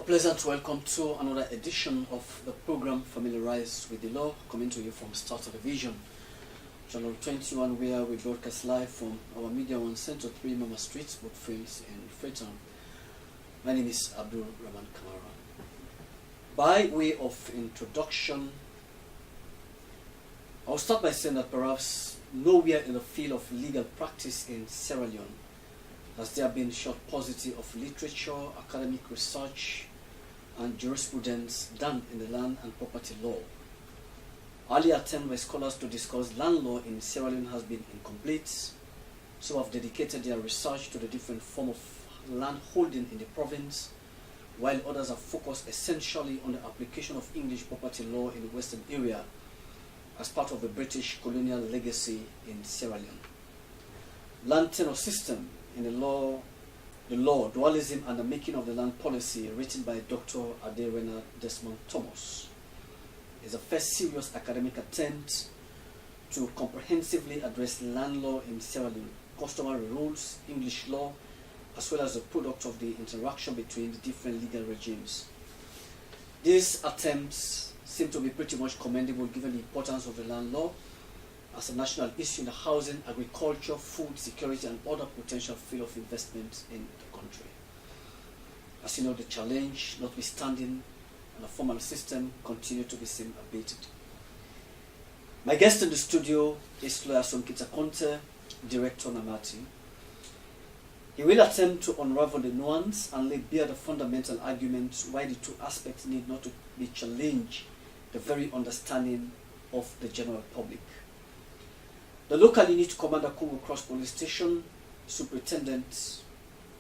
pleasant welcome to another edition of the program Familiarize with the Law, coming to you from Star Television, Channel 21, where we broadcast live from our Media One Center, 3 Mama Street, both Fields in Freetown. My name is Abdul Rahman Kamara. By way of introduction, I'll start by saying that perhaps nowhere in the field of legal practice in Sierra Leone has there been short paucity of literature, academic research, and jurisprudence done in the land and property law. Early attempts by scholars to discuss land law in Sierra Leone has been incomplete. Some have dedicated their research to the different form of land holding in the province, while others have focused essentially on the application of English property law in the western area as part of the British colonial legacy in Sierra Leone. Land tenure system in the law, dualism and the making of the land policy, written by Dr. Aderena Desmond Thomas, is the first serious academic attempt to comprehensively address land law in Sierra Leone, customary rules, English law, as well as the product of the interaction between the different legal regimes. These attempts seem to be pretty much commendable given the importance of the land law as a national issue in the housing, agriculture, food security, and other potential field of investment in the country. As you know, the challenge, notwithstanding, and the formal system continue to be seen abated. My guest in the studio is Lawyer Sonkita Conte, Director Namati. He will attempt to unravel the nuance and lay bare the fundamental arguments why the two aspects need not to be challenged the very understanding of the general public. The local unit commander Congo Cross Police Station,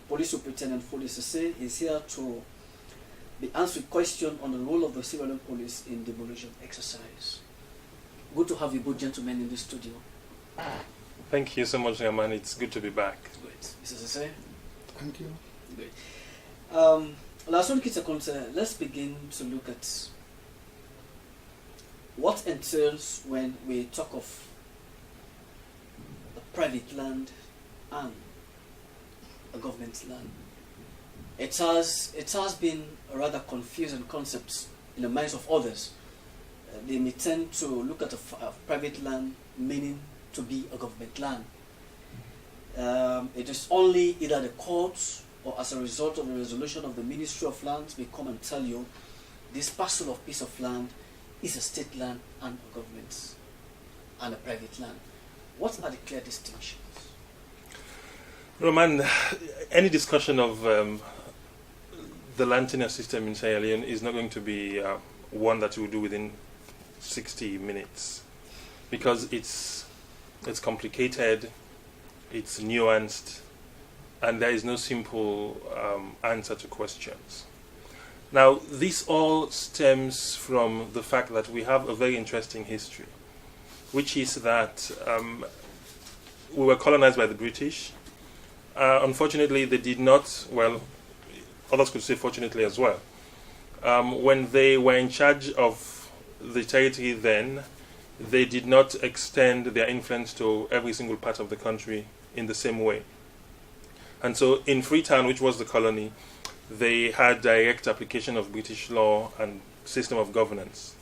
Police Superintendent Fodesese, is here to be answering questions on the role of the Sierra Leone Police in demolition exercise. Good to have you both gentlemen in the studio. Thank you so much, Yaman. It's good to be back. Great. Mr. Sese? Thank you. Great. Last one, Kitsakonte, let's begin to look at what entails when we talk of a private land and a government land. It has been a rather confusing concept in the minds of others. They may tend to look at a private land meaning to be a government land. It is only either the courts or as a result of the resolution of the Ministry of Lands may come and tell you this parcel of piece of land is a state land and a government and a private land. What are the clear distinctions? Roman, any discussion of the land tenure system in Sierra Leone is not going to be one that we will do within 60 minutes because it's complicated, it's nuanced, and there is no simple answer to questions. Now, this all stems from the fact that we have a very interesting history, which is that we were colonized by the British. Unfortunately, they did not, well, others could say fortunately as well. When they were in charge of the territory then, they did not extend their influence to every single part of the country in the same way. And so in Freetown, which was the colony, they had direct application of British law and system of governance.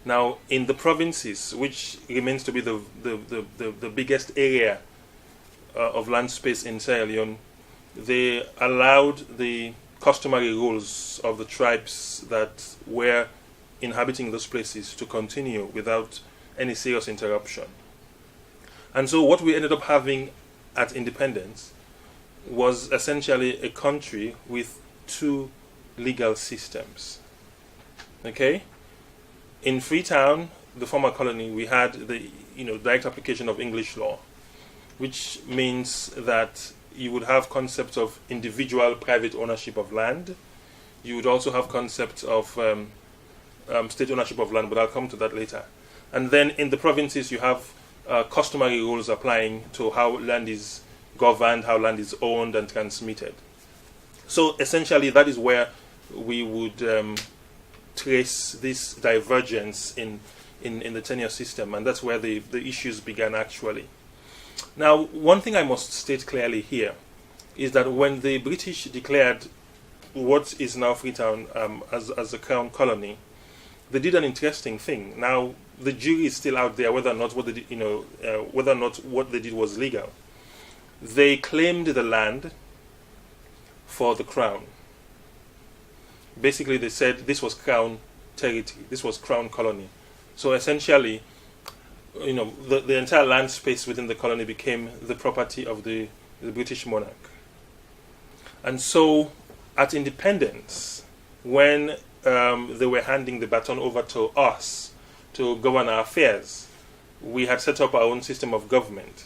Now, in the provinces, which remains to be the biggest area of land space in Sierra Leone, they allowed the customary rules of the tribes that were inhabiting those places to continue without any serious interruption. And so what we ended up having at independence was essentially a country with two legal systems. Okay? In Freetown, the former colony, we had the direct application of English law, which means that you would have concepts of individual private ownership of land. You would also have concepts of state ownership of land, but I'll come to that later. And then in the provinces, you have customary rules applying to how land is governed, how land is owned and transmitted. So essentially, that is where we would trace this divergence in the tenure system, and that's where the issues began actually. Now, one thing I must state clearly here is that when the British declared what is now Freetown as a crown colony, they did an interesting thing. Now the jury is still out there whether or not what they did, whether or not what they did was legal. They claimed the land for the crown. Basically, they said this was crown territory, this was crown colony. So essentially, the entire land space within the colony became the property of the British monarch. And so, at independence, when they were handing the baton over to us to govern our affairs, we had set up our own system of government.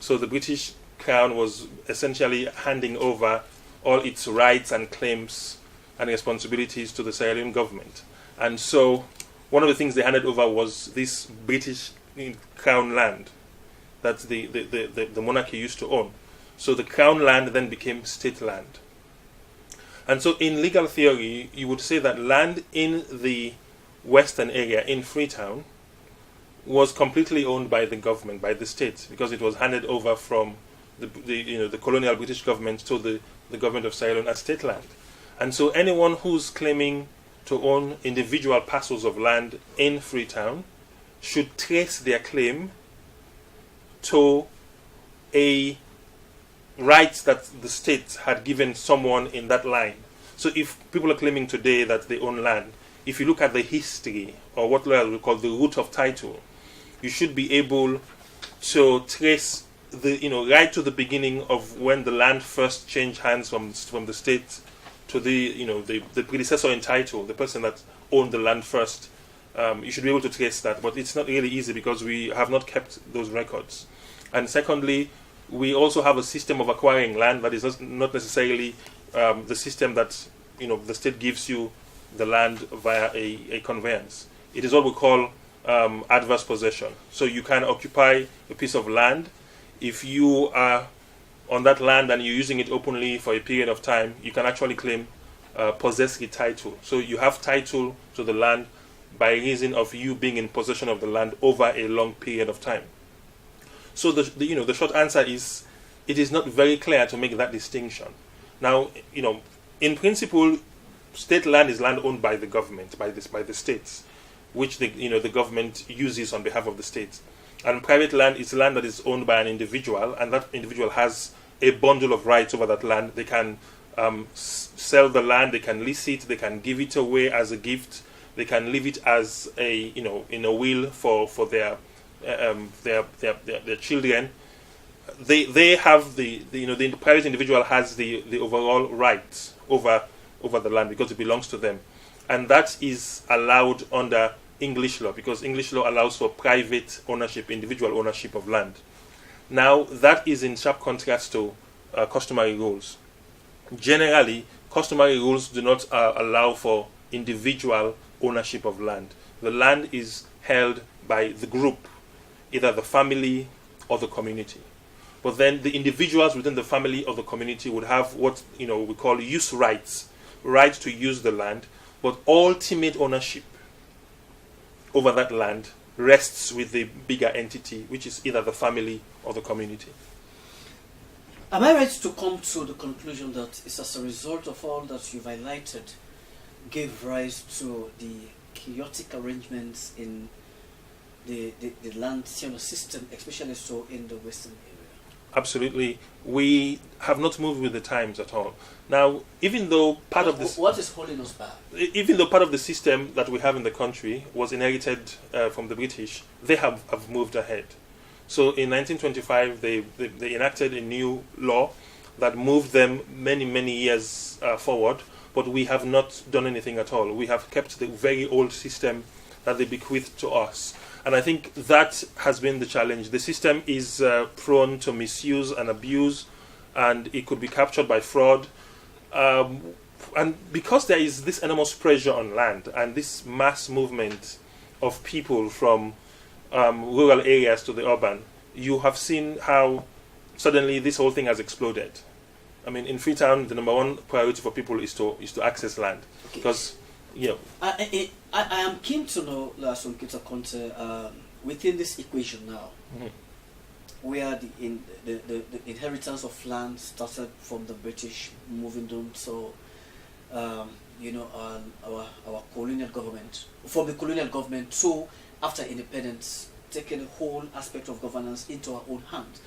So the British Crown was essentially handing over all its rights and claims and responsibilities to the Sierra Leone government. And so one of the things they handed over was this British Crown land that the monarchy used to own. So the Crown land then became state land. And so in legal theory, you would say that land in the western area, in Freetown, was completely owned by the government, by the state, because it was handed over from the colonial British government to the government of Sierra Leone as state land. And so anyone who's claiming to own individual parcels of land in Freetown should trace their claim to a right that the state had given someone in that line. So if people are claiming today that they own land, if you look at the history, or what lawyers will call the root of title, you should be able to trace right to the beginning of when the land first changed hands from the state to the predecessor in title, the person that owned the land first. You should be able to trace that, but it's not really easy because we have not kept those records. And secondly, we also have a system of acquiring land that is not necessarily the system that the state gives you the land via a conveyance. It is what we call adverse possession. So you can occupy a piece of land. If you are on that land and you're using it openly for a period of time, you can actually claim possessory title. So you have title to the land by reason of you being in possession of the land over a long period of time. So the short answer is, it is not very clear to make that distinction. Now, in principle, state land is land owned by the government, by the states, which the government uses on behalf of the states. And private land is land that is owned by an individual, and that individual has a bundle of rights over that land. They can sell the land, they can lease it, they can give it away as a gift, they can leave it as in a will for their children. They have the private individual has the overall rights over the land because it belongs to them, and that is allowed under English law, because English law allows for private ownership, individual ownership of land. Now that is in sharp contrast to customary rules. Generally, customary rules do not allow for individual ownership of land. The land is held by the group, either the family or the community. But then the individuals within the family or the community would have what we call use rights, right to use the land, but ultimate ownership over that land rests with the bigger entity, which is either the family or the community. Am I right to come to the conclusion that it's as a result of all that you've highlighted gave rise to the chaotic arrangements in the land system, especially so in the Western area? Absolutely. We have not moved with the times at all. Now, even though part of this... What is holding us back? Even though part of the system that we have in the country was inherited from the British, they have moved ahead. So in 1925, they enacted a new law that moved them many, many years forward, but we have not done anything at all. We have kept the very old system that they bequeathed to us. And I think that has been the challenge. The system is prone to misuse and abuse, and it could be captured by fraud. And because there is this enormous pressure on land and this mass movement of people from rural areas to the urban, you have seen how suddenly this whole thing has exploded. I mean, in Freetown, the number one priority for people is to access land. Okay. Because, I am keen to know, Lason Kita Conte, within this equation now, where the inheritance of land started from the British, moving down to our colonial government, from the colonial government to after independence, taking the whole aspect of governance into our own hands.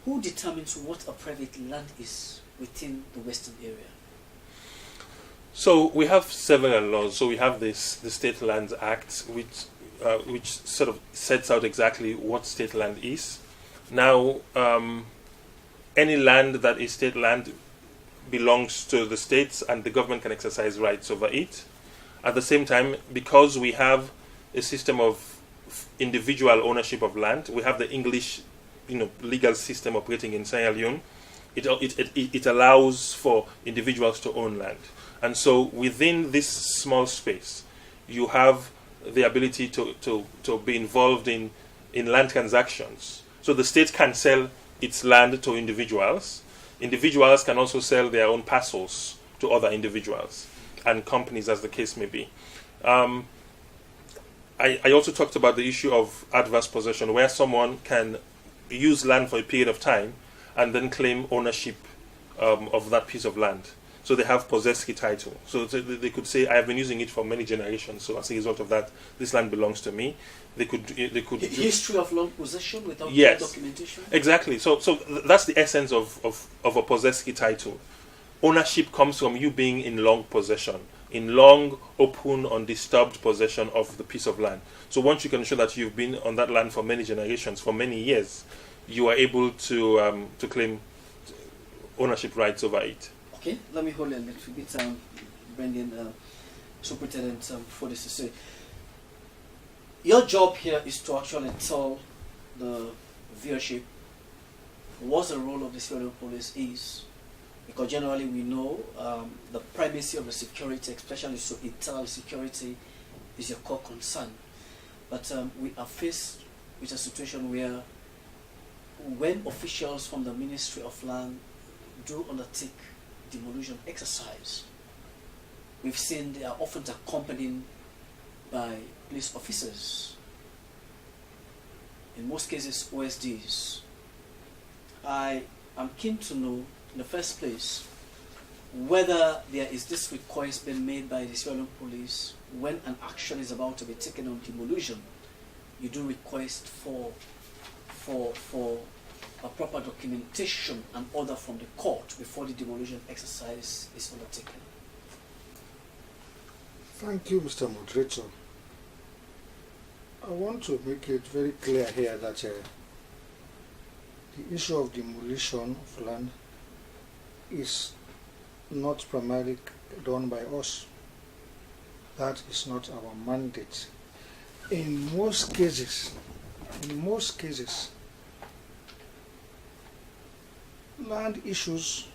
Who determines what a private land is within the Western area? So we have several laws. So we have the State Lands Act, which sort of sets out exactly what state land is. Now, any land that is state land belongs to the states, and the government can exercise rights over it. At the same time, because we have a system of individual ownership of land, we have the English, legal system operating in Sierra Leone. It allows for individuals to own land, and so within this small space, you have the ability to be involved in land transactions. So the state can sell its land to individuals. Individuals can also sell their own parcels to other individuals and companies, as the case may be. I also talked about the issue of adverse possession, where someone can use land for a period of time and then claim ownership of that piece of land. So they have possessory title. So they could say, I have been using it for many generations, so as a result of that, this land belongs to me. They could history of long possession without documentation? Exactly. So that's the essence of a possessory title. Ownership comes from you being in long possession, in long, open, undisturbed possession of the piece of land. So once you can show that you've been on that land for many generations, for many years, you are able to claim ownership rights over it. Okay, let me hold a little bit, bring in Superintendent for this to say. Your job here is to actually tell the viewership what the role of the Sierra Leone police is, because generally we know the primacy of the security, especially so internal security, is your core concern. But we are faced with a situation where when officials from the Ministry of Land do undertake demolition exercise, we've seen they are often accompanied by police officers, in most cases OSDs. I am keen to know, in the first place, whether there is this request being made by the Sierra Leone police when an action is about to be taken on demolition. You do request for a proper documentation and order from the court before the demolition exercise is undertaken. Thank you, Mr. Moderator. I want to make it very clear here that the issue of demolition of land is not primarily done by us. That is not our mandate. In most cases, land issues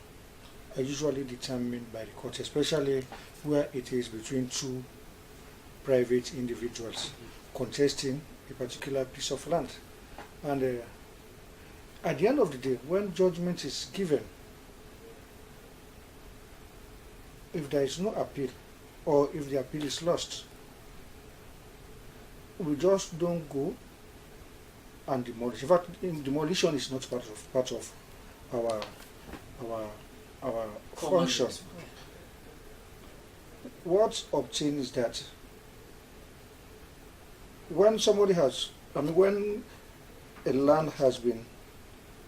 are usually determined by the court, especially where it is between two private individuals contesting a particular piece of land. And at the end of the day, when judgment is given, if there is no appeal, or if the appeal is lost, we just don't go and demolish. In fact, demolition is not part of our function. What's obtained is that when when a land has been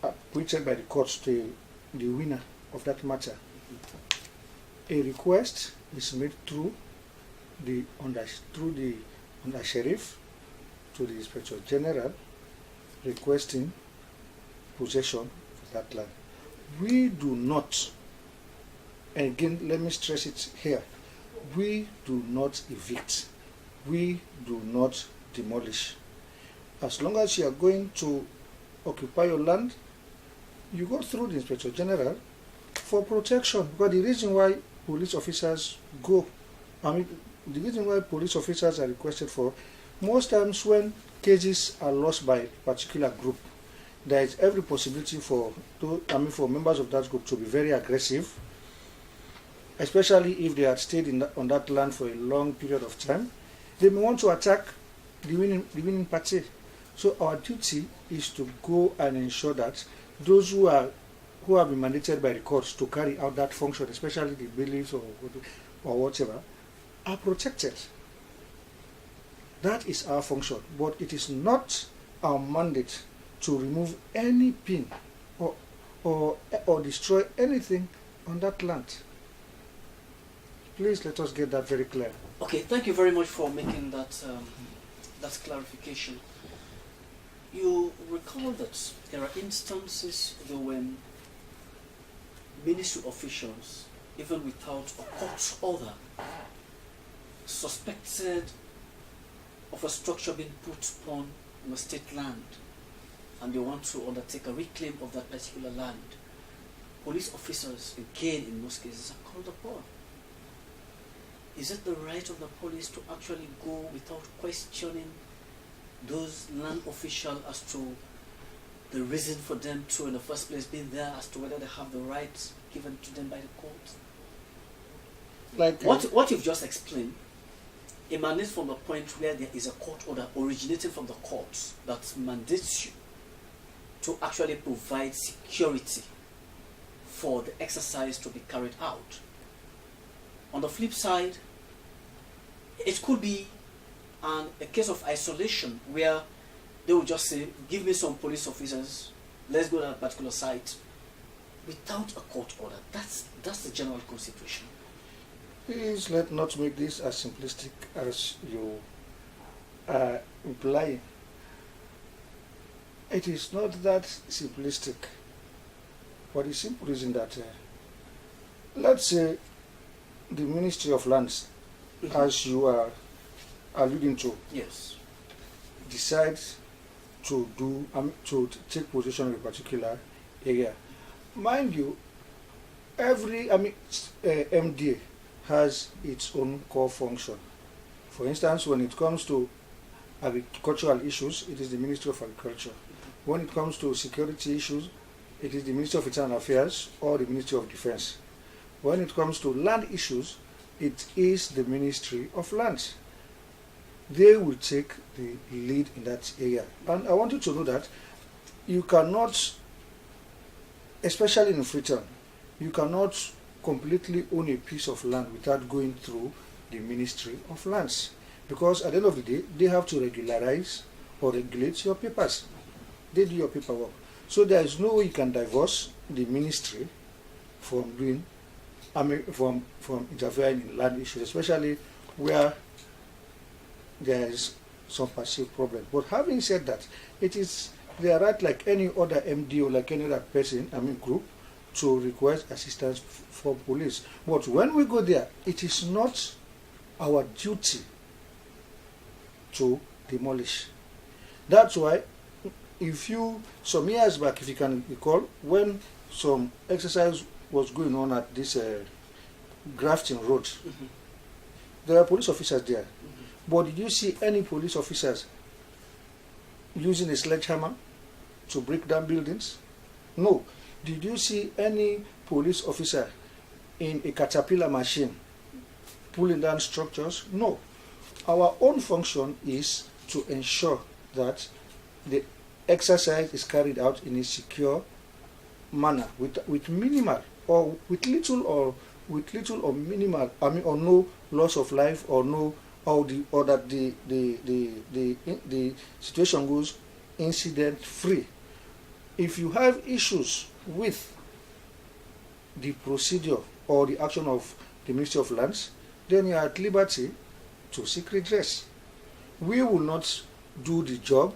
acquitted by the courts to the winner of that matter, a request is made through the under sheriff to the Inspector General requesting possession of that land. We do not, and again let me stress it here, we do not evict, we do not demolish. As long as you are going to occupy your land, you go through the Inspector General for protection. Because the reason why police officers the reason why police officers are requested for, most times when cases are lost by a particular group, there is every possibility for members of that group to be very aggressive, especially if they had stayed on that land for a long period of time. They may want to attack the winning party. So our duty is to go and ensure that those who are who have been mandated by the courts to carry out that function, especially the bailiffs or whatever, are protected. That is our function, but it is not our mandate to remove any pin or destroy anything on that land. Please let us get that very clear. Okay, thank you very much for making that that clarification. You recall that there are instances though when ministry officials, even without a court order, suspected of a structure being put upon a state land, and they want to undertake a reclaim of that particular land. Police officers, again in most cases, are called upon. Is it the right of the police to actually go without questioning those land officials as to the reason for them to, in the first place, being there, as to whether they have the rights given to them by the court? Like What you've just explained emanates from a point where there is a court order originating from the courts that mandates you to actually provide security for the exercise to be carried out. On the flip side, it could be a case of isolation where they will just say, give me some police officers, let's go to that particular site, without a court order. That's the general consideration. Please let not make this as simplistic as you are implying. It is not that simplistic, for the simple reason that, let's say, the Ministry of Lands, as you are alluding to, Yes. decides to to take possession of a particular area. Mind you, every MDA has its own core function. For instance, when it comes to agricultural issues, it is the Ministry of Agriculture. When it comes to security issues, it is the Ministry of Internal Affairs or the Ministry of Defense. When it comes to land issues, it is the Ministry of Lands. They will take the lead in that area. And I want you to know that you cannot, especially in Freetown, you cannot completely own a piece of land without going through the Ministry of Lands. Because at the end of the day, they have to regularize or regulate your papers. They do your paperwork. So there is no way you can divorce the ministry from doing, from interfering in land issues, especially where there is some perceived problem. But having said that, it is their right, like any other MD or like any other person, group, to request assistance for police. But when we go there, it is not our duty to demolish. That's why, some years back, if you can recall, when some exercise was going on at this Grafton Road, there are police officers there. But did you see any police officers using a sledgehammer to break down buildings? No. Did you see any police officer in a caterpillar machine pulling down structures? No. Our own function is to ensure that the exercise is carried out in a secure manner with minimal or with little or minimal, or no loss of life or that the situation goes incident free. If you have issues with the procedure or the action of the Ministry of Lands, then you are at liberty to seek redress. We will not do the job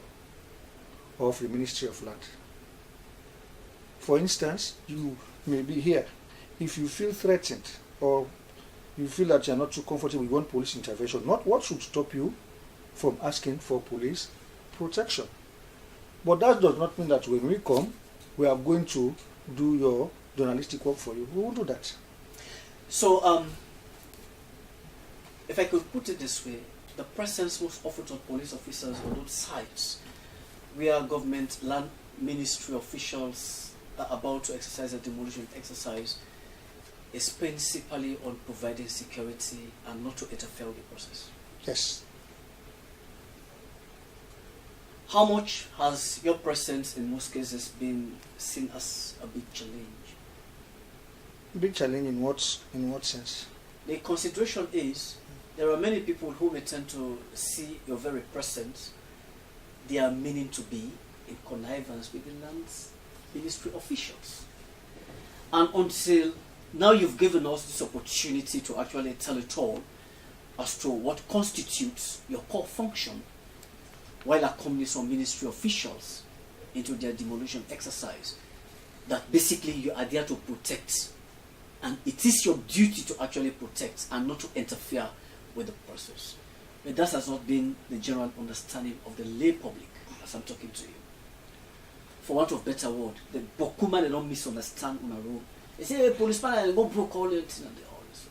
of the Ministry of Land. For instance, you may be here. If you feel threatened or you feel that you are not too comfortable, you want police intervention, not what should stop you from asking for police protection. But that does not mean that when we come, we are going to do your journalistic work for you. We will do that. So, if I could put it this way, the presence most often of police officers on those sites where government land ministry officials are about to exercise a demolition exercise is principally on providing security and not to interfere with the process. Yes. How much has your presence in most cases been seen as a big challenge? Big challenge in what sense? The consideration is there are many people who may tend to see your very presence, their meaning to be in connivance with the land's ministry officials. And until now you've given us this opportunity to actually tell it all as to what constitutes your core function while accompanying some ministry officials into their demolition exercise, that basically you are there to protect, and it is your duty to actually protect and not to interfere with the process. But that has not been the general understanding of the lay public as I'm talking to you. For want of better word, the Bokuma, they don't misunderstand on a road. They say, hey, policeman, I go broke all it and they all this.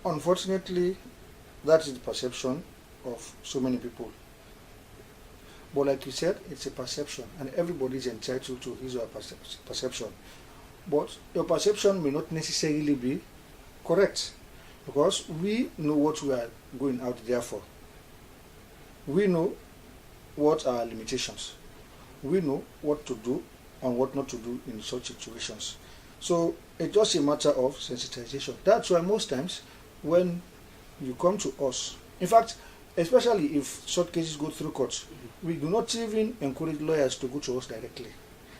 Unfortunately, that is the perception of so many people. But like you said, it's a perception, and everybody is entitled to his or her perception. But your perception may not necessarily be correct, because we know what we are going out there for. We know what are our limitations. We know what to do and what not to do in such situations. So it's just a matter of sensitization. That's why most times when you come to us, in fact, especially if short cases go through courts, we do not even encourage lawyers to go to us directly.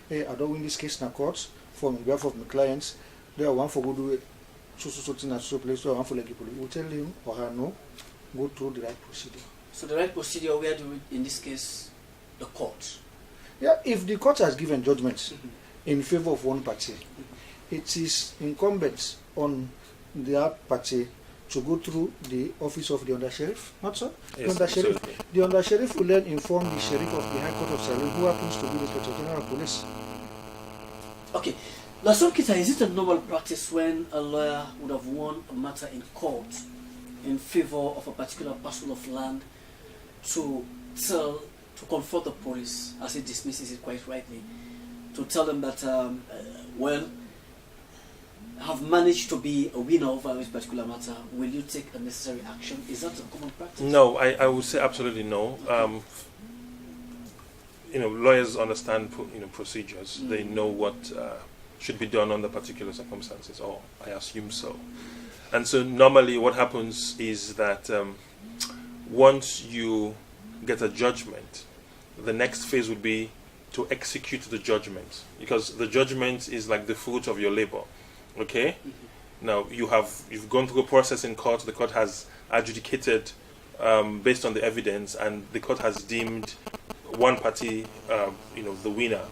Hey, I don't win this case in a court for behalf of my clients. They are one for go do it, so thing at so place, so one for like people. We tell him or her no, go through the right procedure. So the right procedure, where do we, in this case, the court? Yeah, if the court has given judgment in favor of one party, it is incumbent on the other party to go through the office of the under-sheriff, not so? Yes, the under-sheriff will then inform the sheriff of the High Court of Sierra Leone, who happens to be the Inspector General of Police. Okay. Now, Kita, is it a normal practice when a lawyer would have won a matter in court in favor of a particular parcel of land to confront the police, as he dismisses it quite rightly, to tell them that, have managed to be a winner over this particular matter, will you take a necessary action? Is that a common practice? No, I would say absolutely no. Lawyers understand procedures. They know what should be done under particular circumstances, or I assume so. And so normally what happens is that once you get a judgment, the next phase would be to execute the judgment, because the judgment is like the fruit of your labor. Okay? Now you've gone through a process in court. The court has adjudicated based on the evidence, and the court has deemed one party, the winner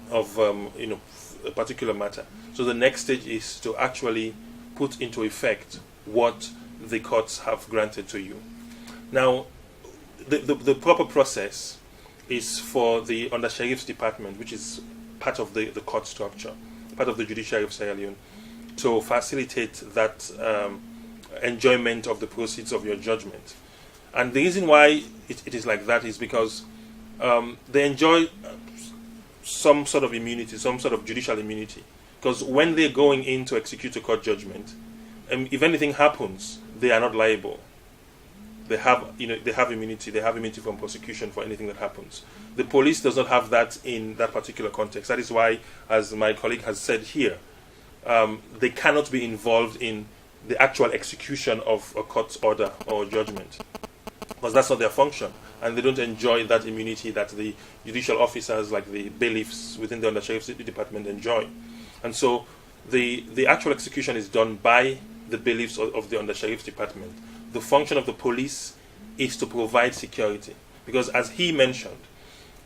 of a particular matter. So the next stage is to actually put into effect what the courts have granted to you. Now, the proper process is for the under-sheriff's department, which is part of the court structure, part of the judiciary of Sierra Leone, to facilitate that enjoyment of the proceeds of your judgment. And the reason why it is like that is because they enjoy some sort of immunity, some sort of judicial immunity. Because when they're going in to execute a court judgment, if anything happens, they are not liable. They have immunity. They have immunity from prosecution for anything that happens. The police does not have that in that particular context. That is why, as my colleague has said here, they cannot be involved in the actual execution of a court order or judgment, because that's not their function, and they don't enjoy that immunity that the judicial officers, like the bailiffs within the under-sheriff's department, enjoy. And so the actual execution is done by the bailiffs of the under-sheriff's department. The function of the police is to provide security, because as he mentioned,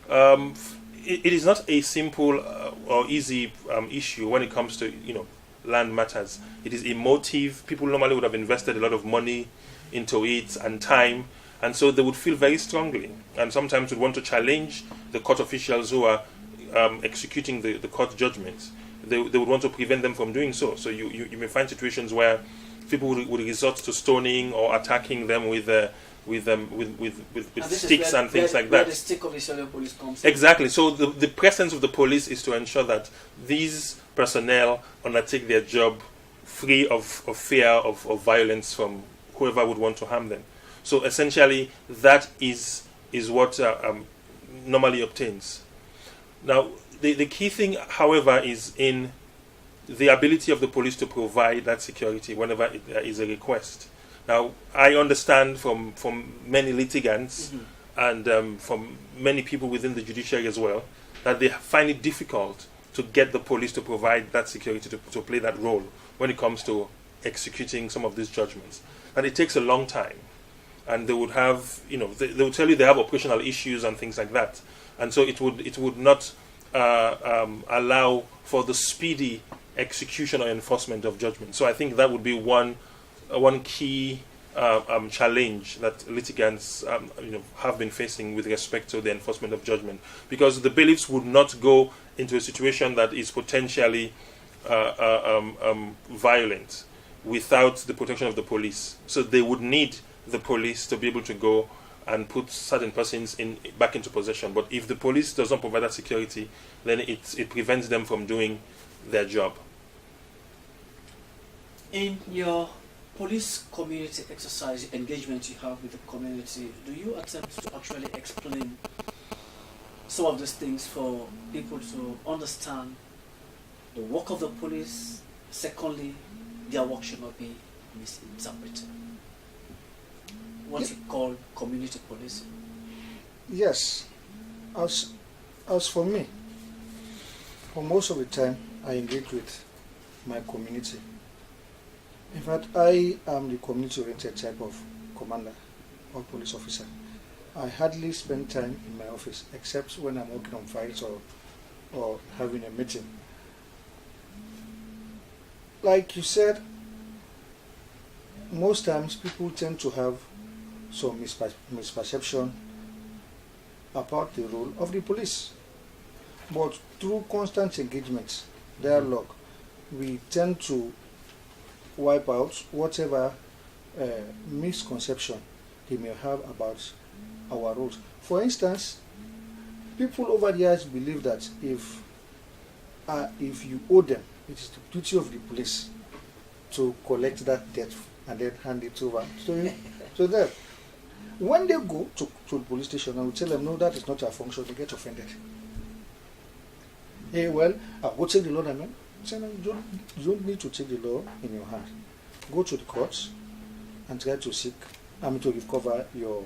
it is not a simple or easy issue when it comes to land matters. It is emotive. People normally would have invested a lot of money into it and time, and so they would feel very strongly, and sometimes would want to challenge the court officials who are executing the court judgments. They would want to prevent them from doing so. So you may find situations where people would resort to stoning or attacking them with sticks and things like that. Where the stick of the Sierra Leone police comes in. Exactly. So the presence of the police is to ensure that these personnel undertake their job free of fear of violence from whoever would want to harm them. So essentially, that is what normally obtains. Now, the key thing, however, is in the ability of the police to provide that security whenever there is a request. Now, I understand from many litigants and from many people within the judiciary as well that they find it difficult to get the police to provide that security, to play that role when it comes to executing some of these judgments. And it takes a long time. And they would have, they will tell you they have operational issues and things like that. And so it would not allow for the speedy execution or enforcement of judgment. So I think that would be one key challenge that litigants have been facing with respect to the enforcement of judgment, because the bailiffs would not go into a situation that is potentially violent without the protection of the police. So they would need the police to be able to go and put certain persons back into possession. But if the police does not provide that security, then it prevents them from doing their job. In your police community exercise engagement you have with the community, do you attempt to actually explain some of these things for people to understand the work of the police? Secondly, their work should not be misinterpreted. What you call community policing? Yes. As for me, for most of the time, I engage with my community. In fact, I am the community-oriented type of commander or police officer. I hardly spend time in my office except when I'm working on files or having a meeting. Like you said, most times people tend to have some misperception about the role of the police. But through constant engagement, dialogue, we tend to wipe out whatever misconception they may have about our roles. For instance, people over the years believe that if you owe them, it is the duty of the police to collect that debt and then hand it over to them. When they go to the police station, I will tell them, no, that is not our function. They get offended. Hey, well, I will take the law, man. Say, no, you don't need to take the law in your hand. Go to the courts and try to to recover your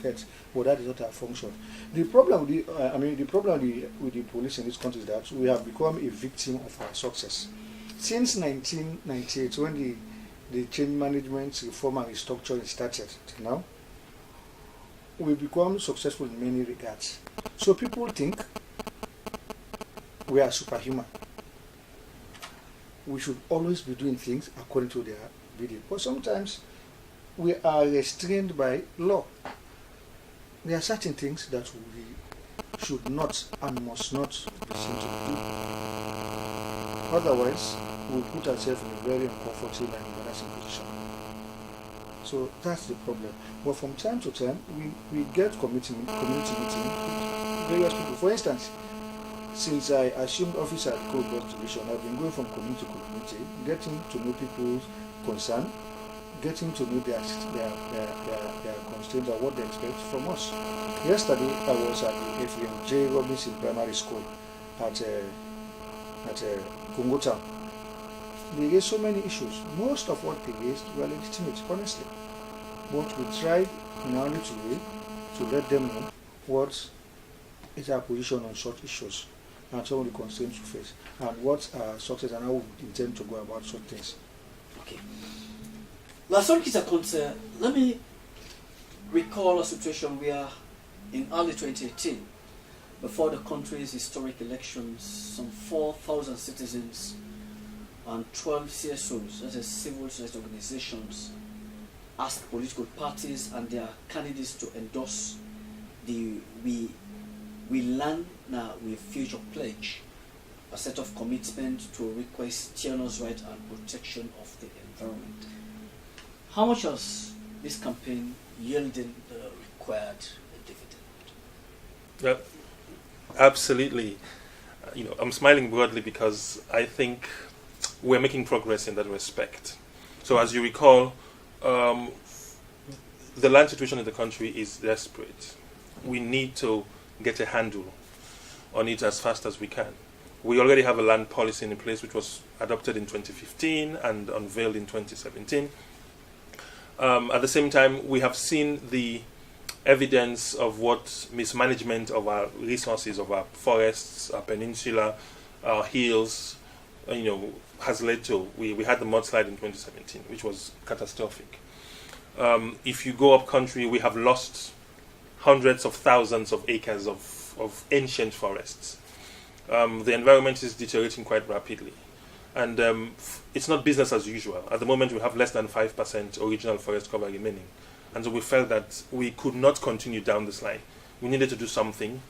debt. But that is not our function. The problem with the police in this country is that we have become a victim of our success. Since 1998, when the change management reform and restructuring started till now, we've become successful in many regards. So people think we are superhuman. We should always be doing things according to their bidding. But sometimes we are restrained by law. There are certain things that we should not and must not be seen to do. Otherwise, we put ourselves in a very uncomfortable and embarrassing position. So that's the problem. But from time to time, we get community meeting with various people. For instance, since I assumed office at Code Division, I've been going from community to community, getting to know people's concern, getting to know their constraints and what they expect from us. Yesterday, I was at the Ephraim J. Robinson Primary School at Congo Town. They raised so many issues. Most of what they raised were legitimate, honestly. But we tried in our little way to let them know what is our position on such issues and some of the constraints we face and what our success and how we intend to go about such things. Okay. Last one, Kita, let me recall a situation where in early 2018, before the country's historic elections, some 4,000 citizens and 12 CSOs, that is civil society organizations, asked political parties and their candidates to endorse the We Learn Now We Future Pledge, a set of commitment to request children's rights and protection of the environment. How much has this campaign yielded the required dividend? Absolutely. I'm smiling broadly because I think we're making progress in that respect. So as you recall, the land situation in the country is desperate. We need to get a handle on it as fast as we can. We already have a land policy in place which was adopted in 2015 and unveiled in 2017. At the same time, we have seen the evidence of what mismanagement of our resources, of our forests, our peninsula, our hills, has led to. We had the mudslide in 2017, which was catastrophic. If you go up country, we have lost hundreds of thousands of acres of ancient forests. The environment is deteriorating quite rapidly. And it's not business as usual. At the moment, we have less than 5% original forest cover remaining. And so we felt that we could not continue down this line. We needed to do something.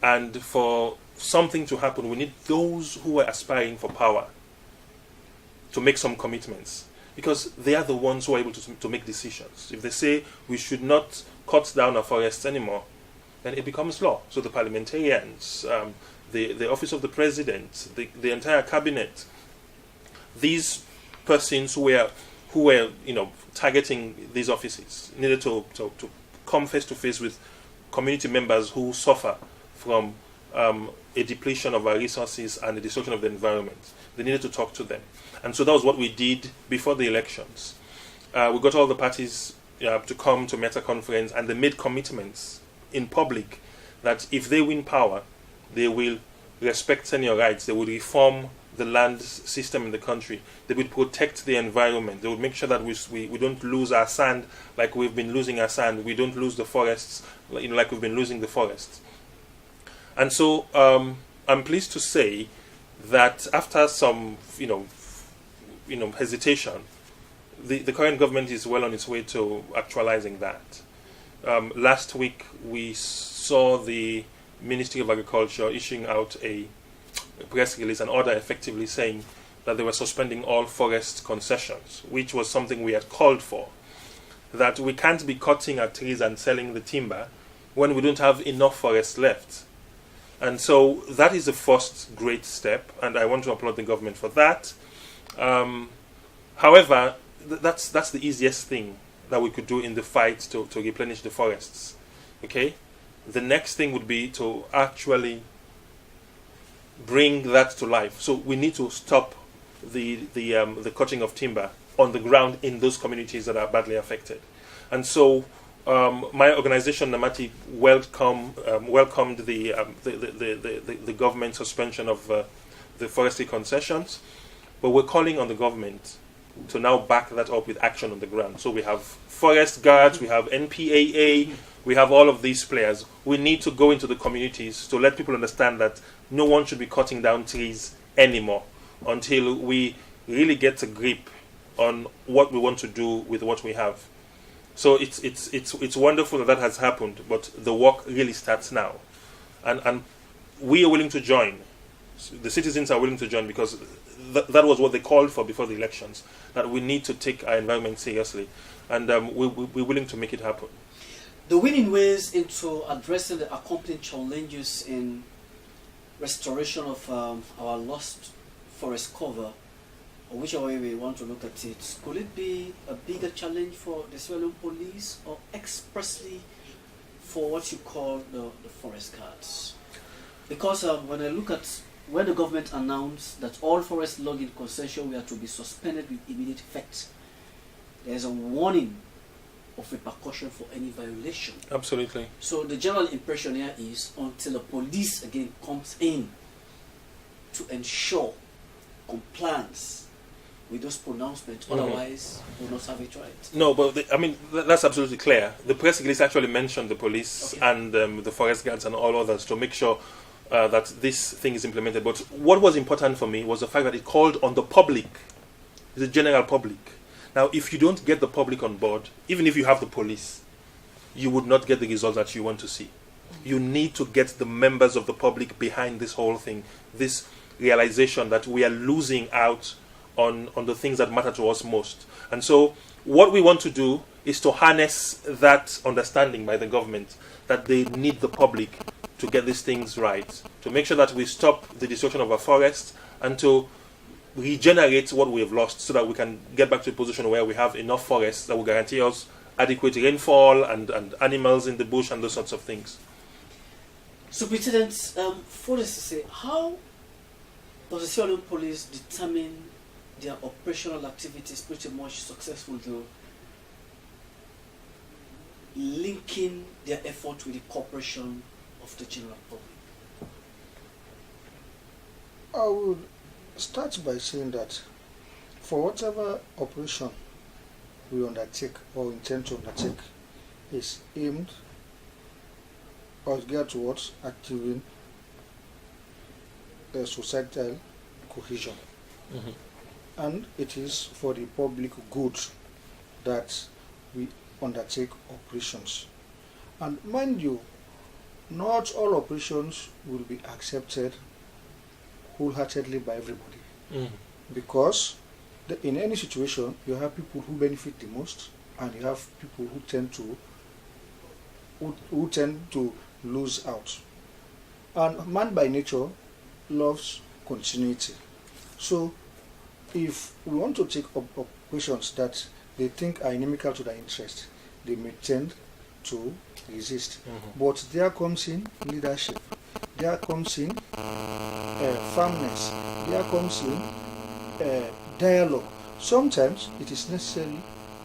And for something to happen, we need those who are aspiring for power to make some commitments. Because they are the ones who are able to make decisions. If they say we should not cut down our forests anymore, then it becomes law. So the parliamentarians, the office of the president, the entire cabinet, these persons who were targeting these offices needed to come face to face with community members who suffer from a depletion of our resources and the destruction of the environment. They needed to talk to them. And so that was what we did before the elections. We got all the parties to come to Meta conference, and they made commitments in public that if they win power, they will respect senior rights, they will reform the land system in the country, they will protect the environment, they will make sure that we don't lose our sand like we've been losing our sand, we don't lose the forests like we've been losing the forests. And so I'm pleased to say that after some hesitation, the current government is well on its way to actualizing that. Last week we saw the Ministry of Agriculture issuing out a press release, an order effectively saying that they were suspending all forest concessions, which was something we had called for. That we can't be cutting our trees and selling the timber when we don't have enough forest left. And so that is the first great step, and I want to applaud the government for that. However, that's the easiest thing that we could do in the fight to replenish the forests. Okay? The next thing would be to actually bring that to life. So we need to stop the cutting of timber on the ground in those communities that are badly affected. And so my organization, Namati, welcomed the government suspension of the forestry concessions, but we're calling on the government to now back that up with action on the ground. So we have forest guards, we have NPAA, we have all of these players. We need to go into the communities to let people understand that no one should be cutting down trees anymore until we really get a grip on what we want to do with what we have. So it's wonderful that has happened, but the work really starts now. And we are willing to join. The citizens are willing to join because that was what they called for before the elections, that we need to take our environment seriously. And we're willing to make it happen. The winning ways into addressing the accompanying challenges in restoration of our lost forest cover, or whichever way we want to look at it, could it be a bigger challenge for the Sierra Leone police or expressly for what you call the forest guards? Because when I look at when the government announced that all forest logging concessions were to be suspended with immediate effect, there is a warning of repercussion for any violation. Absolutely. So the general impression here is until the police again comes in to ensure compliance with those pronouncements, otherwise we'll not have it right. No, but that's absolutely clear. The press release actually mentioned the police and the forest guards and all others to make sure that this thing is implemented. But what was important for me was the fact that it called on the public, the general public. Now, if you don't get the public on board, even if you have the police, you would not get the results that you want to see. You need to get the members of the public behind this whole thing, this realization that we are losing out on the things that matter to us most. And so what we want to do is to harness that understanding by the government that they need the public to get these things right, to make sure that we stop the destruction of our forests and to regenerate what we have lost so that we can get back to a position where we have enough forests that will guarantee us adequate rainfall and animals in the bush and those sorts of things. So, President, for this to say, how Does the Sierra Leone police determine their operational activities pretty much successful to linking their effort with the cooperation of the general public? I would start by saying that for whatever operation we undertake or intend to undertake is aimed or geared towards achieving a societal cohesion. And it is for the public good that we undertake operations. And mind you, not all operations will be accepted wholeheartedly by everybody, because in any situation you have people who benefit the most and you have people who tend to lose out. And man by nature loves continuity. So if we want to take operations that they think are inimical to their interest, they may tend to resist. But there comes in leadership, there comes in firmness, there comes in dialogue. Sometimes it is necessary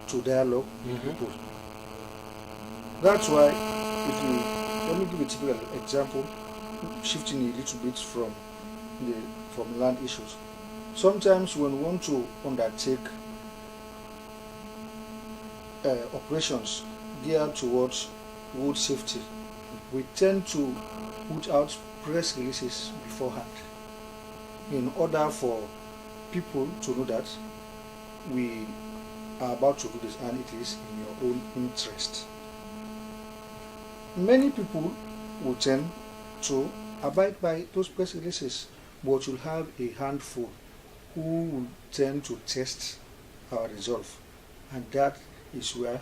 to dialogue with people. That's why, let me give a typical example, shifting a little bit from land issues. Sometimes when we want to undertake operations geared towards road safety, we tend to put out press releases beforehand in order for people to know that we are about to do this and it is in your own interest. Many people will tend to abide by those press releases, but you'll have a handful who will tend to test our resolve, and that is where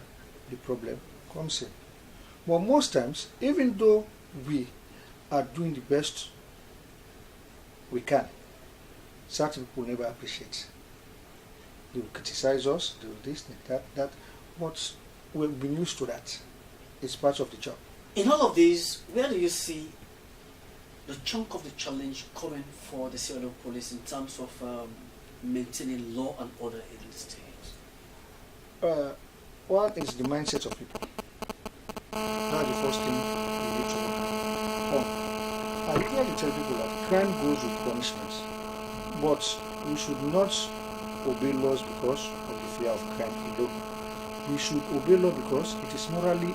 the problem comes in. But most times, even though we are doing the best we can, certain people never appreciate. They will criticize us, they will this, that, but we've been used to that. It's part of the job. In all of these, where do you see the chunk of the challenge coming for the Sierra Leone police in terms of maintaining law and order in the state? One is the mindset of people. That's the first thing we need to work on. I usually tell people that crime goes with punishment, but we should not obey laws because of the fear of crime alone. We should obey law because it is morally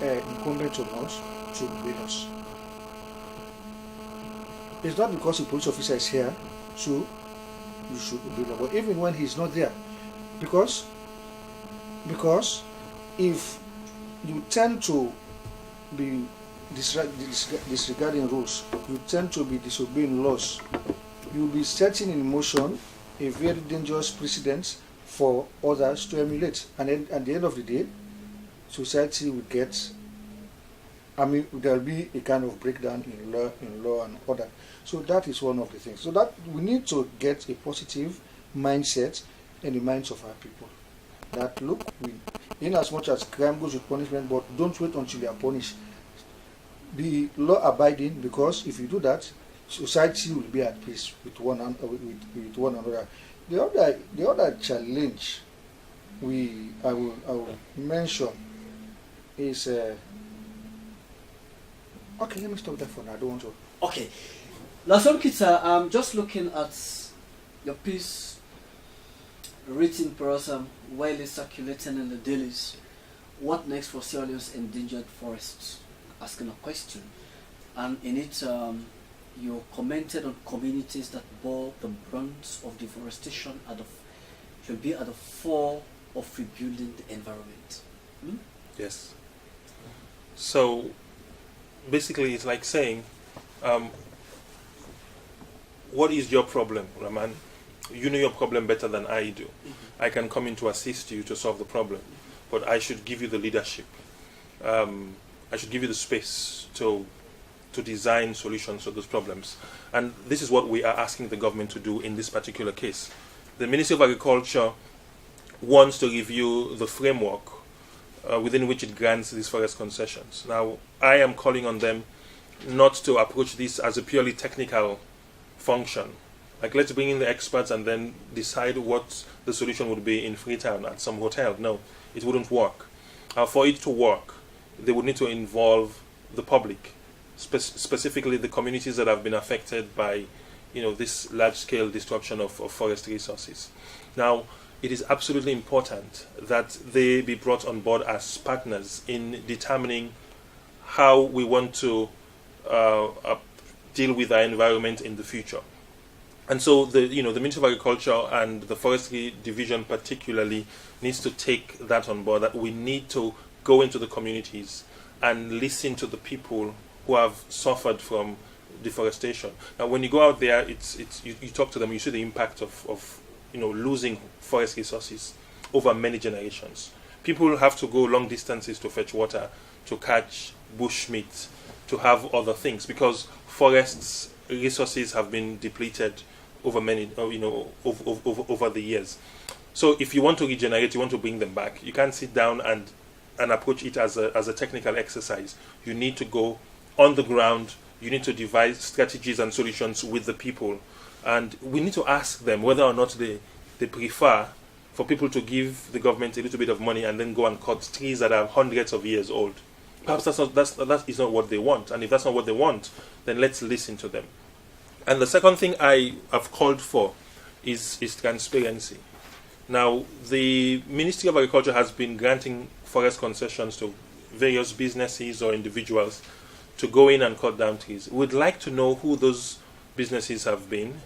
incumbent on us to obey laws. It's not because a police officer is here, so you should obey law. But even when he's not there, because if you tend to be disregarding rules, you tend to be disobeying laws, you'll be setting in motion a very dangerous precedent for others to emulate. And then at the end of the day, society will get, there'll be a kind of breakdown in law and order. So that is one of the things. So that we need to get a positive mindset in the minds of our people. That look, in as much as crime goes with punishment, but don't wait until you are punished. Be law abiding, because if you do that, society will be at peace with one another. The other challenge I will mention is okay. Let me stop there for now. I don't want to. Okay, Lason Kita, I'm just looking at your piece written for us, widely circulating in the dailies. What next for Sierra Leone's endangered forests? Asking a question, and in it you commented on communities that bore the brunt of deforestation should be at the fore of rebuilding the environment. Yes. So basically it's like saying, what is your problem, Rahman? You know your problem better than I do. I can come in to assist you to solve the problem, but I should give you the leadership. I should give you the space to design solutions to those problems. And this is what we are asking the government to do in this particular case. The Ministry of Agriculture wants to review the framework within which it grants these forest concessions. Now, I am calling on them not to approach this as a purely technical function, Like, let's bring in the experts and then decide what the solution would be in Freetown at some hotel. No, it wouldn't work. For it to work, they would need to involve the public, specifically the communities that have been affected by, this large-scale destruction of forest resources. Now, it is absolutely important that they be brought on board as partners in determining how we want to deal with our environment in the future. And so the Ministry of Agriculture and the Forestry Division particularly needs to take that on board, that we need to go into the communities and listen to the people who have suffered from deforestation. Now, when you go out there, you talk to them, you see the impact of losing forest resources over many generations. People have to go long distances to fetch water, to catch bushmeat, to have other things, because forests resources have been depleted over many, over the years. So if you want to regenerate, you want to bring them back, you can't sit down and approach it as a technical exercise. You need to go on the ground. You need to devise strategies and solutions with the people, and we need to ask them whether or not they prefer for people to give the government a little bit of money and then go and cut trees that are hundreds of years old. Perhaps that is not what they want, and if that's not what they want, then let's listen to them. And the second thing I have called for is transparency. Now, the Ministry of Agriculture has been granting forest concessions to various businesses or individuals to go in and cut down trees. We'd like to know who those businesses have been,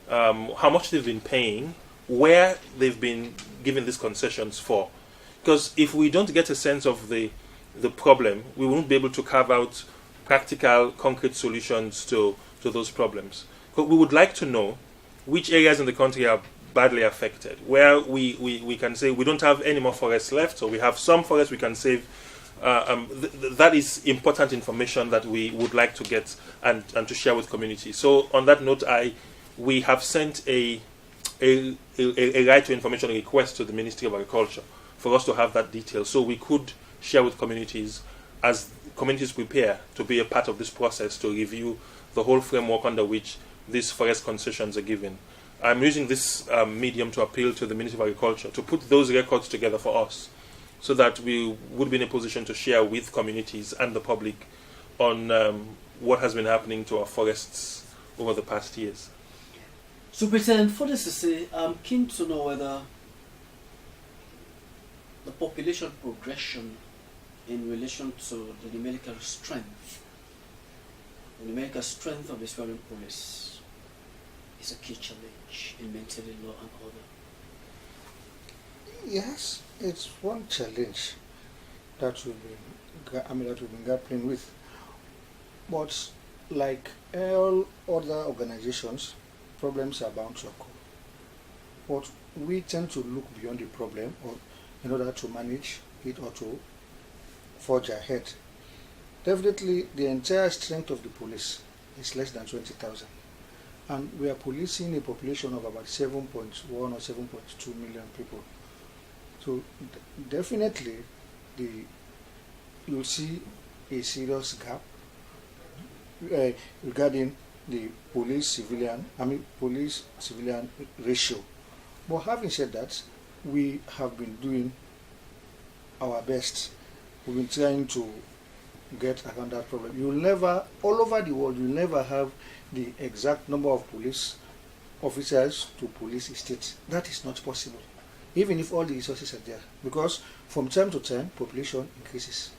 how much they've been paying, where they've been given these concessions for. Because if we don't get a sense of the problem, we won't be able to carve out practical, concrete solutions to those problems. But we would like to know which areas in the country are badly affected, where we can say we don't have any more forests left, or we have some forests we can save. That is important information that we would like to get and to share with community. So on that note, we have sent a right to information request to the Ministry of Agriculture for us to have that detail, so we could share with communities as communities prepare to be a part of this process to review the whole framework under which these forest concessions are given. I'm using this medium to appeal to the Ministry of Agriculture to put those records together for us, so that we would be in a position to share with communities and the public on what has been happening to our forests over the past years. Superintendent, for this to say, I'm keen to know whether the population progression in relation to the numerical strength of the Sierra Leone police is a key challenge in maintaining law and order. Yes, it's one challenge that we've been grappling with. But like all other organizations, problems are bound to occur. But we tend to look beyond the problem in order to manage it or to forge ahead. Definitely, the entire strength of the police is less than 20,000. And we are policing a population of about 7.1 or 7.2 million people. So definitely, you'll see a serious gap regarding the police-civilian ratio. But having said that, we have been doing our best. We've been trying to get around that problem. You'll never, all over the world, you'll never have the exact number of police officers to police a state. That is not possible, even if all the resources are there, because from time to time, population increases.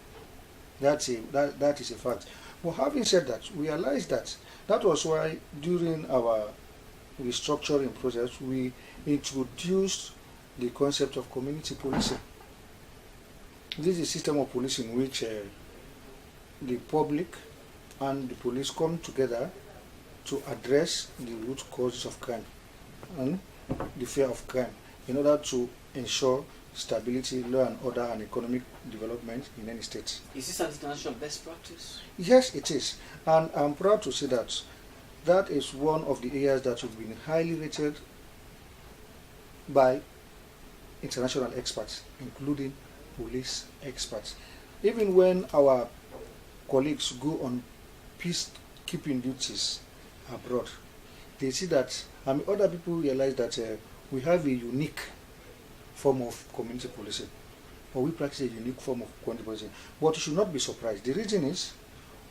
That is a fact. But having said that, we realized that was why during our restructuring process, we introduced the concept of community policing. This is a system of policing in which the public and the police come together to address the root causes of crime and the fear of crime in order to ensure stability, law and order, and economic development in any state. Is this an international best practice? Yes, it is. And I'm proud to say that that is one of the areas that have been highly rated by international experts, including police experts. Even when our colleagues go on peacekeeping duties abroad, they see that Other people realize that we have a unique form of community policing, or we practice a unique form of community policing. But you should not be surprised. The reason is,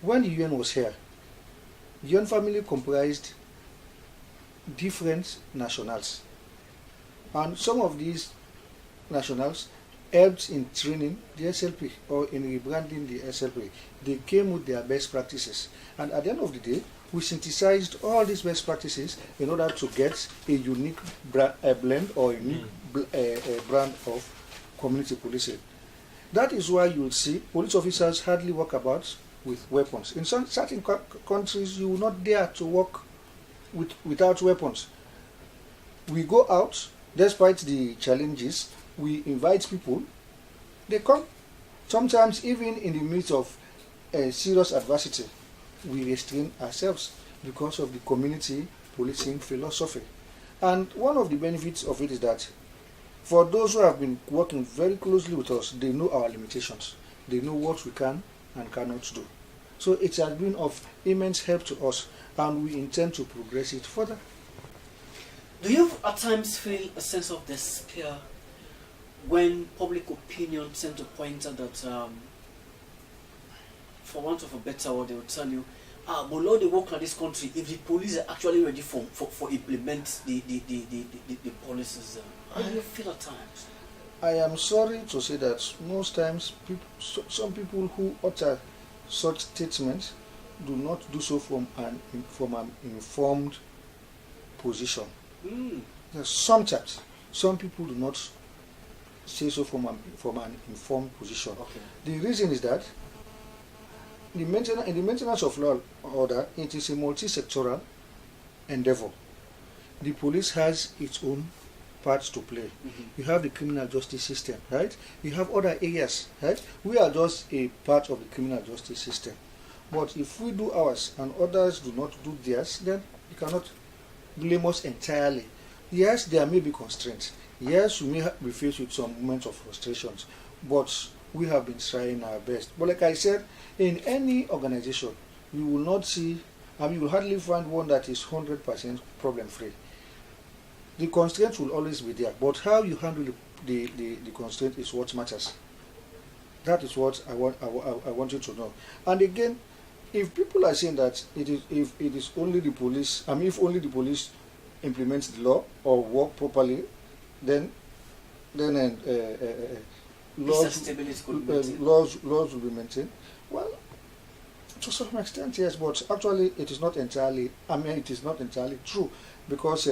when the UN was here, the UN family comprised different nationals, and some of these nationals helped in training the SLP or in rebranding the SLP. They came with their best practices, and at the end of the day, we synthesized all these best practices in order to get a unique blend or a unique brand of community policing. That is why you will see police officers hardly walk about with weapons. In some certain countries, you will not dare to walk without weapons. We go out, despite the challenges, we invite people, they come. Sometimes even in the midst of serious adversity, we restrain ourselves because of the community policing philosophy. And one of the benefits of it is that for those who have been working very closely with us, they know our limitations. They know what we can and cannot do. So it has been of immense help to us, and we intend to progress it further. Do you at times feel a sense of despair when public opinion tend to point out that, for want of a better word, they will tell you, but Lord, they work in this country if the police are actually ready for implement the policies? How do you feel at times? I am sorry to say that most times some people who utter such statements do not do so from an informed position. Sometimes some people do not say so from an informed position. Okay. The reason is that in the maintenance of law and order, it is a multi-sectoral endeavor. The police has its own parts to play. You have the criminal justice system, right? You have other areas, right? We are just a part of the criminal justice system. But if we do ours and others do not do theirs, then you cannot blame us entirely. Yes, there may be constraints. Yes, we may be faced with some moments of frustrations, but we have been trying our best. But like I said, in any organization, you will not see, you will hardly find one that is 100% problem-free. The constraints will always be there, but how you handle the constraint is what matters. That is what I want you to know. And again, if people are saying that if it is only the police, if only the police implements the law or work properly, then laws will be maintained. Well, to some extent, yes, but actually it is not entirely. It is not entirely true, because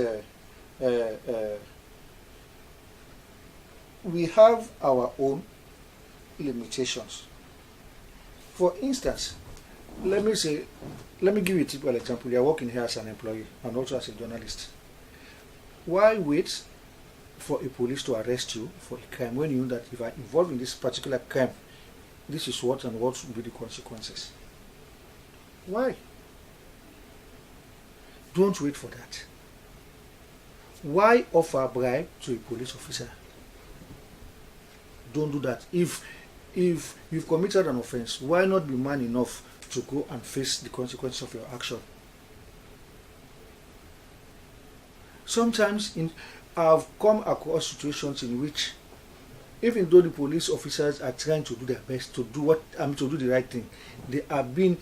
we have our own limitations. For instance, let me give you a typical example. You are working here as an employee and also as a journalist. Why wait for a police to arrest you for a crime when you know that if I are involved in this particular crime, this is what and what will be the consequences? Why? Don't wait for that. Why offer a bribe to a police officer? Don't do that. If you've committed an offense, why not be man enough to go and face the consequences of your action? Sometimes I've come across situations in which, even though the police officers are trying to do their best to do to do the right thing, they are being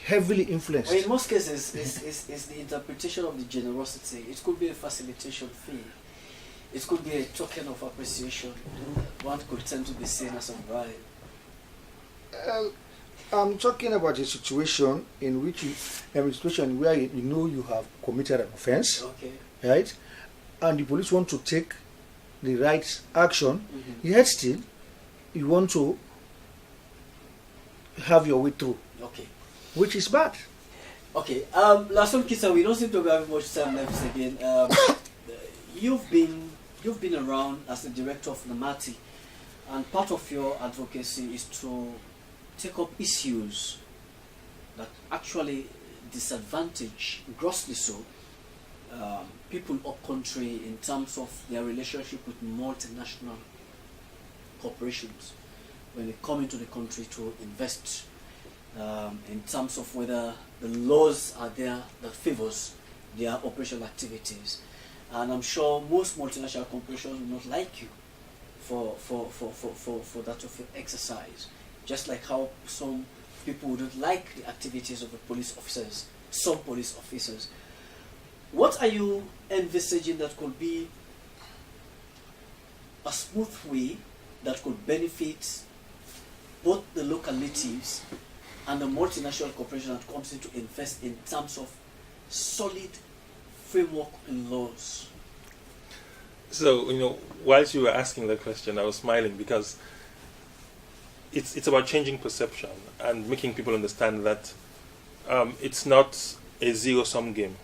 heavily influenced. Well, in most cases, it's the interpretation of the generosity. It could be a facilitation fee. It could be a token of appreciation. One could tend to be seen as a bribe. I'm talking about a situation in which where you know you have committed an offense, Okay. right? And the police want to take the right action, yet still you want to have your way through. Okay. Which is bad. Okay. Last one, Kisa, we don't seem to have much time left again. You've been around as the director of NAMATI, and part of your advocacy is to take up issues that actually disadvantage, grossly so, people up country in terms of their relationship with multinational corporations when they come into the country to invest, in terms of whether the laws are there that favors their operational activities. And I'm sure most multinational corporations will not like you for that of your exercise. Just like how some people wouldn't like the activities of the police officers, some police officers. What are you envisaging that could be a smooth way that could benefit both the local natives and the multinational corporation that comes in to invest in terms of solid framework and laws? So, whilst you were asking that question, I was smiling because it's about changing perception and making people understand that it's not a zero-sum game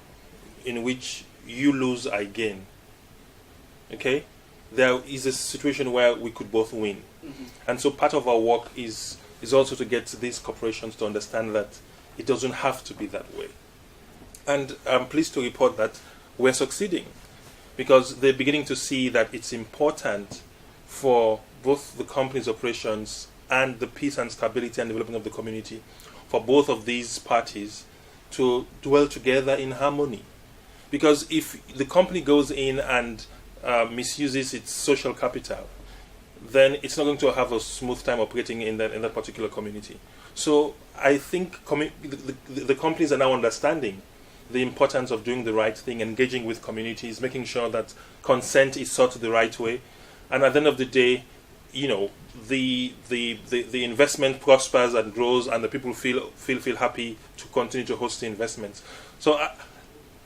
in which you lose, I gain. Okay? There is a situation where we could both win. Mm-hmm. And so part of our work is also to get these corporations to understand that it doesn't have to be that way. And I'm pleased to report that we're succeeding because they're beginning to see that it's important for both the company's operations and the peace and stability and development of the community, for both of these parties to dwell together in harmony. Because if the company goes in and misuses its social capital, then it's not going to have a smooth time operating in that particular community. So I think the companies are now understanding the importance of doing the right thing, engaging with communities, making sure that consent is sought the right way, and at the end of the day, the investment prospers and grows, and the people feel happy to continue to host the investments. So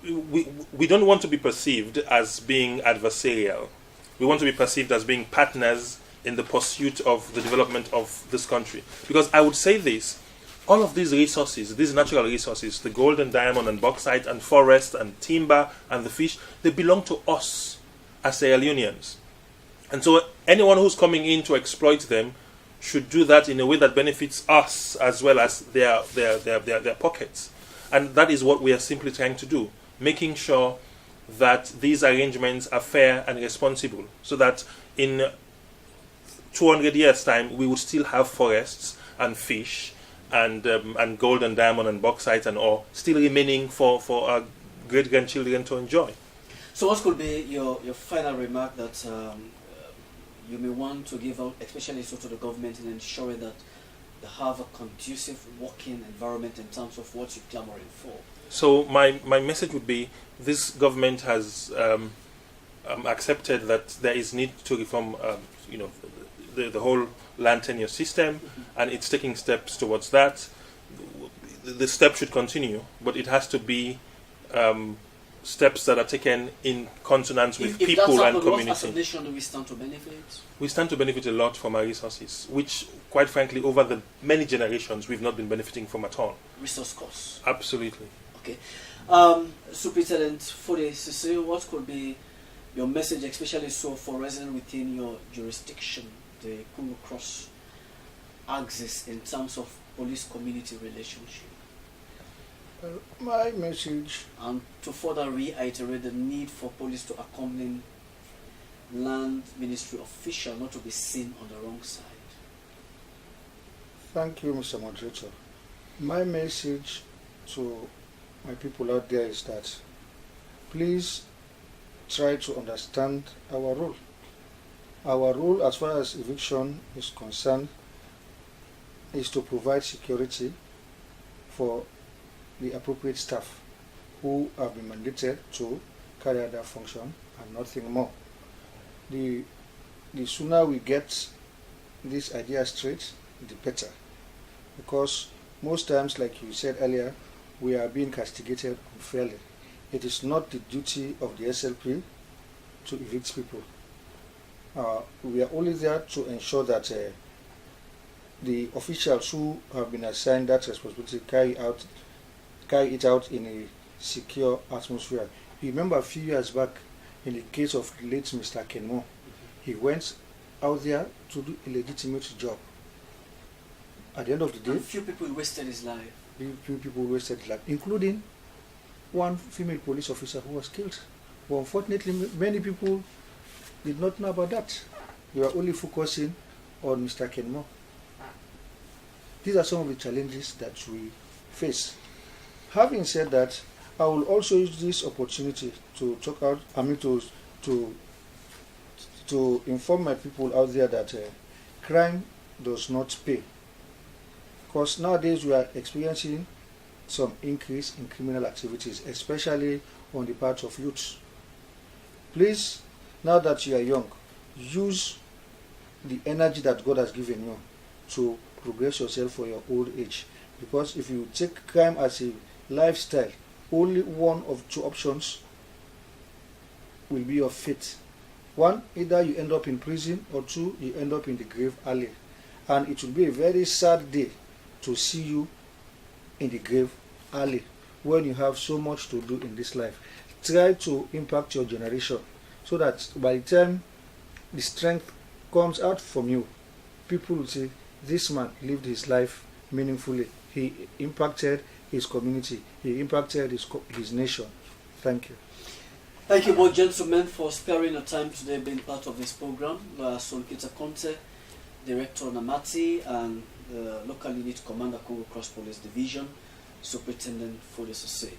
we don't want to be perceived as being adversarial. We want to be perceived as being partners in the pursuit of the development of this country. Because I would say this, all of these resources, these natural resources, the gold and diamond and bauxite and forest and timber and the fish, they belong to us as Sierra Leoneans. And so anyone who's coming in to exploit them should do that in a way that benefits us as well as their pockets. And that is what we are simply trying to do, making sure that these arrangements are fair and responsible, so that in 200 years' time we would still have forests and fish and gold and diamond and bauxite and ore still remaining for our great-grandchildren to enjoy. So what could be your final remark that you may want to give out, especially so to the government, in ensuring that they have a conducive working environment in terms of what you're clamoring for? So my message would be, this government has accepted that there is need to reform the whole land tenure system, Mm-hmm. and it's taking steps towards that. The step should continue, but it has to be steps that are taken in consonance with people and community. What as a nation do we stand to benefit? We stand to benefit a lot from our resources, which, quite frankly, over the many generations, we've not been benefiting from at all. Resource costs. Absolutely. Okay. Superintendent Fode Sisi, what could be your message, especially so for residents within your jurisdiction, the Congo Cross axis, in terms of police-community relationship? My message, And to further reiterate the need for police to accompany land ministry official, not to be seen on the wrong side. thank you, Mr. Moderator. My message to my people out there is that please try to understand our role. Our role as far as eviction is concerned is to provide security for the appropriate staff who have been mandated to carry out that function and nothing more. The sooner we get this idea straight, the better. Because most times, like you said earlier, we are being castigated unfairly. It is not the duty of the SLP to evict people. We are only there to ensure that the officials who have been assigned that responsibility carry it out in a secure atmosphere. You remember a few years back, in the case of late Mr. Kenmo, he went out there to do a legitimate job. At the end of the day, And few people wasted his life. few people wasted life, including one female police officer who was killed. But unfortunately, many people did not know about that. They were only focusing on Mr. Kenmo. These are some of the challenges that we face. Having said that, I will also use this opportunity to talk out. To inform my people out there that crime does not pay. Because nowadays we are experiencing some increase in criminal activities, especially on the part of youth. Please, now that you are young, use the energy that God has given you to progress yourself for your old age. Because if you take crime as a lifestyle, only one of two options will be your fate. One, either you end up in prison, or two, you end up in the grave early. And it will be a very sad day to see you in the grave early when you have so much to do in this life. Try to impact your generation so that by the time the strength comes out from you, people will say, this man lived his life meaningfully. He impacted his community. He impacted his nation. Thank you. Thank you both gentlemen for sparing your time today being part of this program. Sonkita Conte, Director Namati, and Local Unit Commander Congo Cross Police Division, Superintendent Fodesose.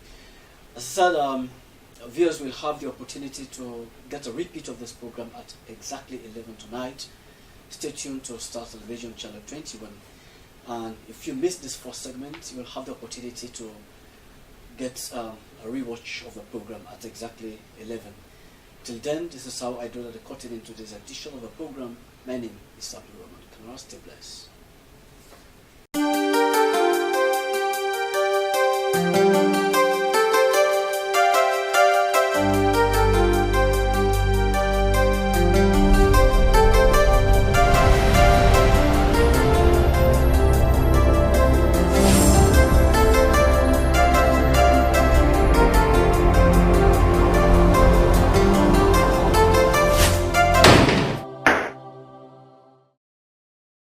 As I said, viewers will have the opportunity to get a repeat of this program at exactly 11 tonight. Stay tuned to Star Television Channel 21. And if you missed this first segment, you will have the opportunity to get a rewatch of the program at exactly 11. Till then, this is how I draw the curtain into this edition of the program. My name is Sabi Roman. Can I stay blessed?